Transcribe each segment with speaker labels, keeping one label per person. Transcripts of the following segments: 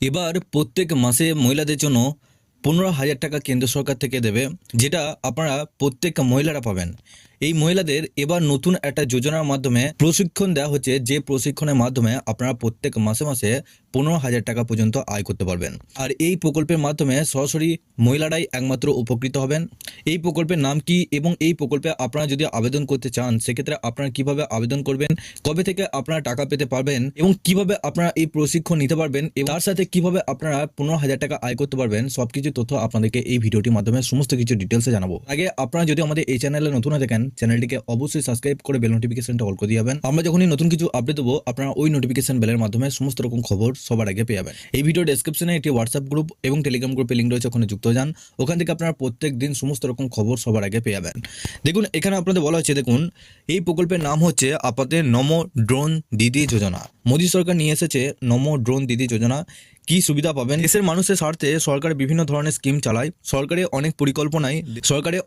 Speaker 1: এবার প্রত্যেক মাসে মহিলাদের জন্য 15,000 টাকা কেন্দ্র সরকার থেকে দেবে, যেটা আপনারা প্রত্যেক মহিলারা পাবেন। এই মহিলাদের এবার নতুন একটা যোজনার মাধ্যমে প্রশিক্ষণ দেওয়া হচ্ছে, যে প্রশিক্ষণের মাধ্যমে আপনারা প্রত্যেক মাসে মাসে 15,000 টাকা পর্যন্ত আয় করতে পারবেন। আর এই প্রকল্পের মাধ্যমে সরাসরি মহিলারাই একমাত্র উপকৃত হবেন। এই প্রকল্পের নাম কি এবং এই প্রকল্পে আপনারা যদি আবেদন করতে চান সেক্ষেত্রে আপনারা কিভাবে আবেদন করবেন, কবে থেকে আপনারা টাকা পেতে পারবেন এবং কিভাবে আপনারা এই প্রশিক্ষণ নিতে পারবেন এবং তার সাথে কিভাবে আপনারা 15,000 টাকা আয় করতে পারবেন, সবকিছু তথ্য আপনাদেরকে এই ভিডিওটির মাধ্যমে সমস্ত কিছু ডিটেলসে জানাবো। আগে আপনারা যদি আমাদের এই চ্যানেলে নতুন হয়ে থাকেন, চ্যানেলটিকে অবশ্যই সাবস্ক্রাইব করে বেল নোটিফিকেশনটা অল করে দিয়ে যাবেন। আমরা যখনই নতুন কিছু আপডেট দেবো আপনারা ওই নোটিফিকেশন বেলের মাধ্যমে সমস্ত রকম খবর সবার আগে পেয়ে যাবেন। এই ভিডিও ডেসক্রিপশনে একটি হোয়াটসঅ্যাপ গ্রুপ এবং টেলিগ্রাম গ্রুপের লিঙ্ক রয়েছে, ওখানে যুক্ত হয়ে যান। ওখান থেকে আপনারা প্রত্যেক দিন সমস্ত রকম খবর সবার আগে পেয়ে যাবেন। দেখুন এখানে আপনাদের বলা হচ্ছে, দেখুন এই প্রকল্পের নাম হচ্ছে আপনাদের নমো ড্রোন দিদি যোজনা। মোদী সরকার নিয়ে এসেছে নমো ড্রোন দিদি যোজনা। কি সুবিধা পাবেন? দেশের মানুষের স্বার্থে সরকার বিভিন্ন ধরনের স্কিম চালায়। সরকারের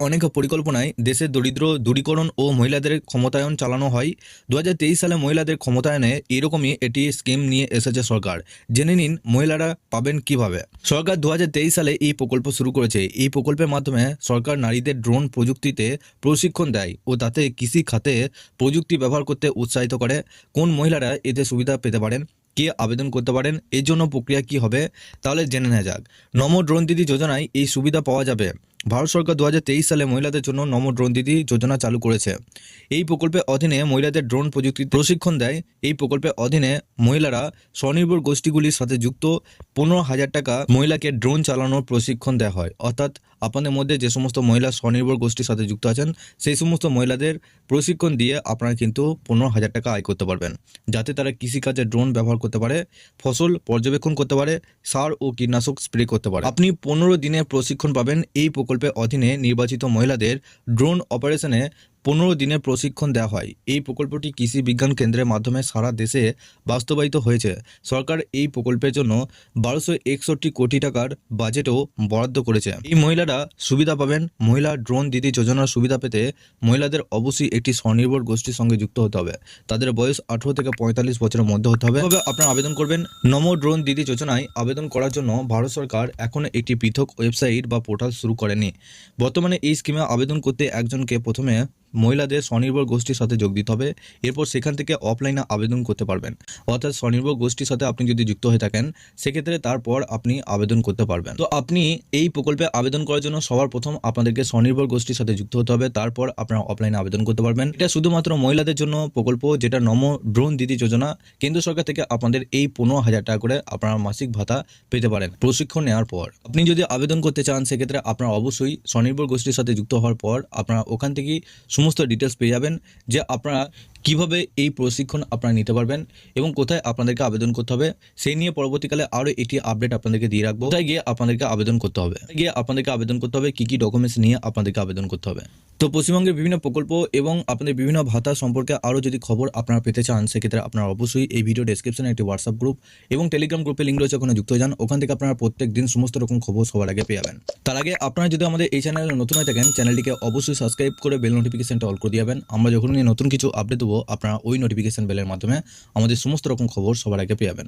Speaker 1: অনেক পরিকল্পনায় দেশের দরিদ্র দূরীকরণ ও মহিলাদের ক্ষমতায়ন চালানো হয়। 2023 সালে মহিলাদের ক্ষমতায়নে এরকমই এটি স্কিম নিয়ে এসেছে সরকার। জেনে নিন মহিলারা পাবেন কিভাবে। সরকার 2023 সালে এই প্রকল্প শুরু করেছে। এই প্রকল্পের মাধ্যমে সরকার নারীদের ড্রোন প্রযুক্তিতে প্রশিক্ষণ দেয় ও তাতে কৃষি খাতে প্রযুক্তি ব্যবহার করতে উৎসাহিত করে। কোন মহিলারা এতে সুবিধা পেতে পারেন, কে আবেদন করতে পারেন, এর জন্য প্রক্রিয়া কি হবে, তাহলে জেনে নেওয়া যাক। নমো ড্রোন দিদি যোজনায় এই সুবিধা পাওয়া যাবে। ভারত সরকার 2023 সালে মহিলাদের জন্য নমো ড্রোন দিদি যোজনা চালু করেছে। এই প্রকল্পের অধীনে মহিলাদের ড্রোন প্রযুক্তি প্রশিক্ষণ দেয়। এই প্রকল্পের অধীনে মহিলারা স্বনির্ভর গোষ্ঠীগুলির সাথে যুক্ত 15,000 টাকা মহিলাকে ড্রোন চালানোর প্রশিক্ষণ দেওয়া হয়। অর্থাৎ আপনাদের মধ্যে যে সমস্ত মহিলা স্বনির্ভর গোষ্ঠীর সাথে যুক্ত আছেন সেই সমস্ত মহিলাদের প্রশিক্ষণ দিয়ে আপনারা কিন্তু 15,000 টাকা আয় করতে পারবেন, যাতে তারা কৃষিকাজে ড্রোন ব্যবহার করতে পারে, ফসল পর্যবেক্ষণ করতে পারে, সার ও কীটনাশক স্প্রে করতে পারে। আপনি 15 দিনের প্রশিক্ষণ পাবেন। এই প্রকল্পের অধীনে নির্বাচিত মহিলাদের ড্রোন অপারেশনে 15 দিনের প্রশিক্ষণ দেওয়া হয়। এই প্রকল্পটি কৃষি বিজ্ঞান কেন্দ্রের মাধ্যমে সারা দেশে বাস্তবায়িত হয়েছে। সরকার এই প্রকল্পের জন্য 1261 কোটি টাকার বাজেটও বরাদ্দ করেছে। এই মহিলারা সুবিধা পাবেন। মহিলা ড্রোন দিদি যোজনার সুবিধা পেতে মহিলাদের অবশ্যই একটি স্বনির্ভর গোষ্ঠীর সঙ্গে যুক্ত হতে হবে। তাদের বয়স 18 থেকে 45 বছরের মধ্যে হতে হবে। তবে আপনারা আবেদন করবেন। নমো ড্রোন দিদি যোজনায় আবেদন করার জন্য ভারত সরকার এখনো একটি পৃথক ওয়েবসাইট বা পোর্টাল শুরু করেনি। বর্তমানে এই স্কিমে আবেদন করতে একজনকে প্রথমে মহিলাদের স্বনির্ভর গোষ্ঠীর সাথে যোগ দিতে হবে। এরপর সেখান থেকে অফলাইনে আবেদন করতে পারবেন। অর্থাৎ স্বনির্ভর গোষ্ঠীর সাথে আপনি যদি যুক্ত হয়ে থাকেন সেক্ষেত্রে তারপর আপনি আবেদন করতে পারবেন। তো আপনি এই প্রকল্পে আবেদন করার জন্য সবার প্রথম আপনাদেরকে স্বনির্ভর গোষ্ঠীর সাথে যুক্ত হতে হবে, তারপর আপনারা অফলাইনে আবেদন করতে পারবেন। এটা শুধুমাত্র মহিলাদের জন্য প্রকল্প, যেটা নমো ড্রোন দিদি যোজনা। কেন্দ্র সরকার থেকে আপনাদের এই 15,000 টাকা করে আপনারা মাসিক ভাতা পেতে পারেন প্রশিক্ষণ নেওয়ার পর। আপনি যদি আবেদন করতে চান সেক্ষেত্রে আপনারা অবশ্যই স্বনির্ভর গোষ্ঠীর সাথে যুক্ত হওয়ার পর আপনারা ওখান থেকেই সমস্ত ডিটেলস পেয়ে যাবেন, যে আপনারা কিভাবে এই প্রশিক্ষণ আপনারা নিতে পারবেন এবং কোথায় আপনাদেরকে আবেদন করতে হবে। সেই নিয়ে পরবর্তীকালে আরও এটি আপডেট আপনাদেরকে দিয়ে রাখবো। কোথায় গিয়ে আপনাদেরকে আবেদন করতে হবে, কী কী ডকুমেন্টস নিয়ে আপনাদেরকে আবেদন করতে হবে। তো পশ্চিমবঙ্গের বিভিন্ন প্রকল্প এবং আপনাদের বিভিন্ন ভাতা সম্পর্কে আরও যদি খবর আপনারা পেতে চান সেক্ষেত্রে আপনারা অবশ্যই এই ভিডিও ডেসক্রিপশনে একটি হোয়াটসঅ্যাপ গ্রুপ এবং টেলিগ্রাম গ্রুপের লিঙ্ক রয়েছে, ওখানে যুক্ত হয়ে যান। ওখান থেকে আপনারা প্রত্যেক দিন সমস্ত রকম খবর সবার আগে পেয়ে যাবেন। তার আগে আপনারা যদি আমাদের এই চ্যানেলে নতুন হয়ে থাকেন চ্যানেলটিকে অবশ্যই সাবস্ক্রাইব করে বেল নোটিফিকেশনটা অল করে দিয়ে যাবেন। আমরা যখনই নতুন কিছু আপডেট দেবো আপনারা ওই নোটিফিকেশন বেলের মাধ্যমে আমাদের সমস্ত রকম খবর সবার আগে পেয়ে যাবেন।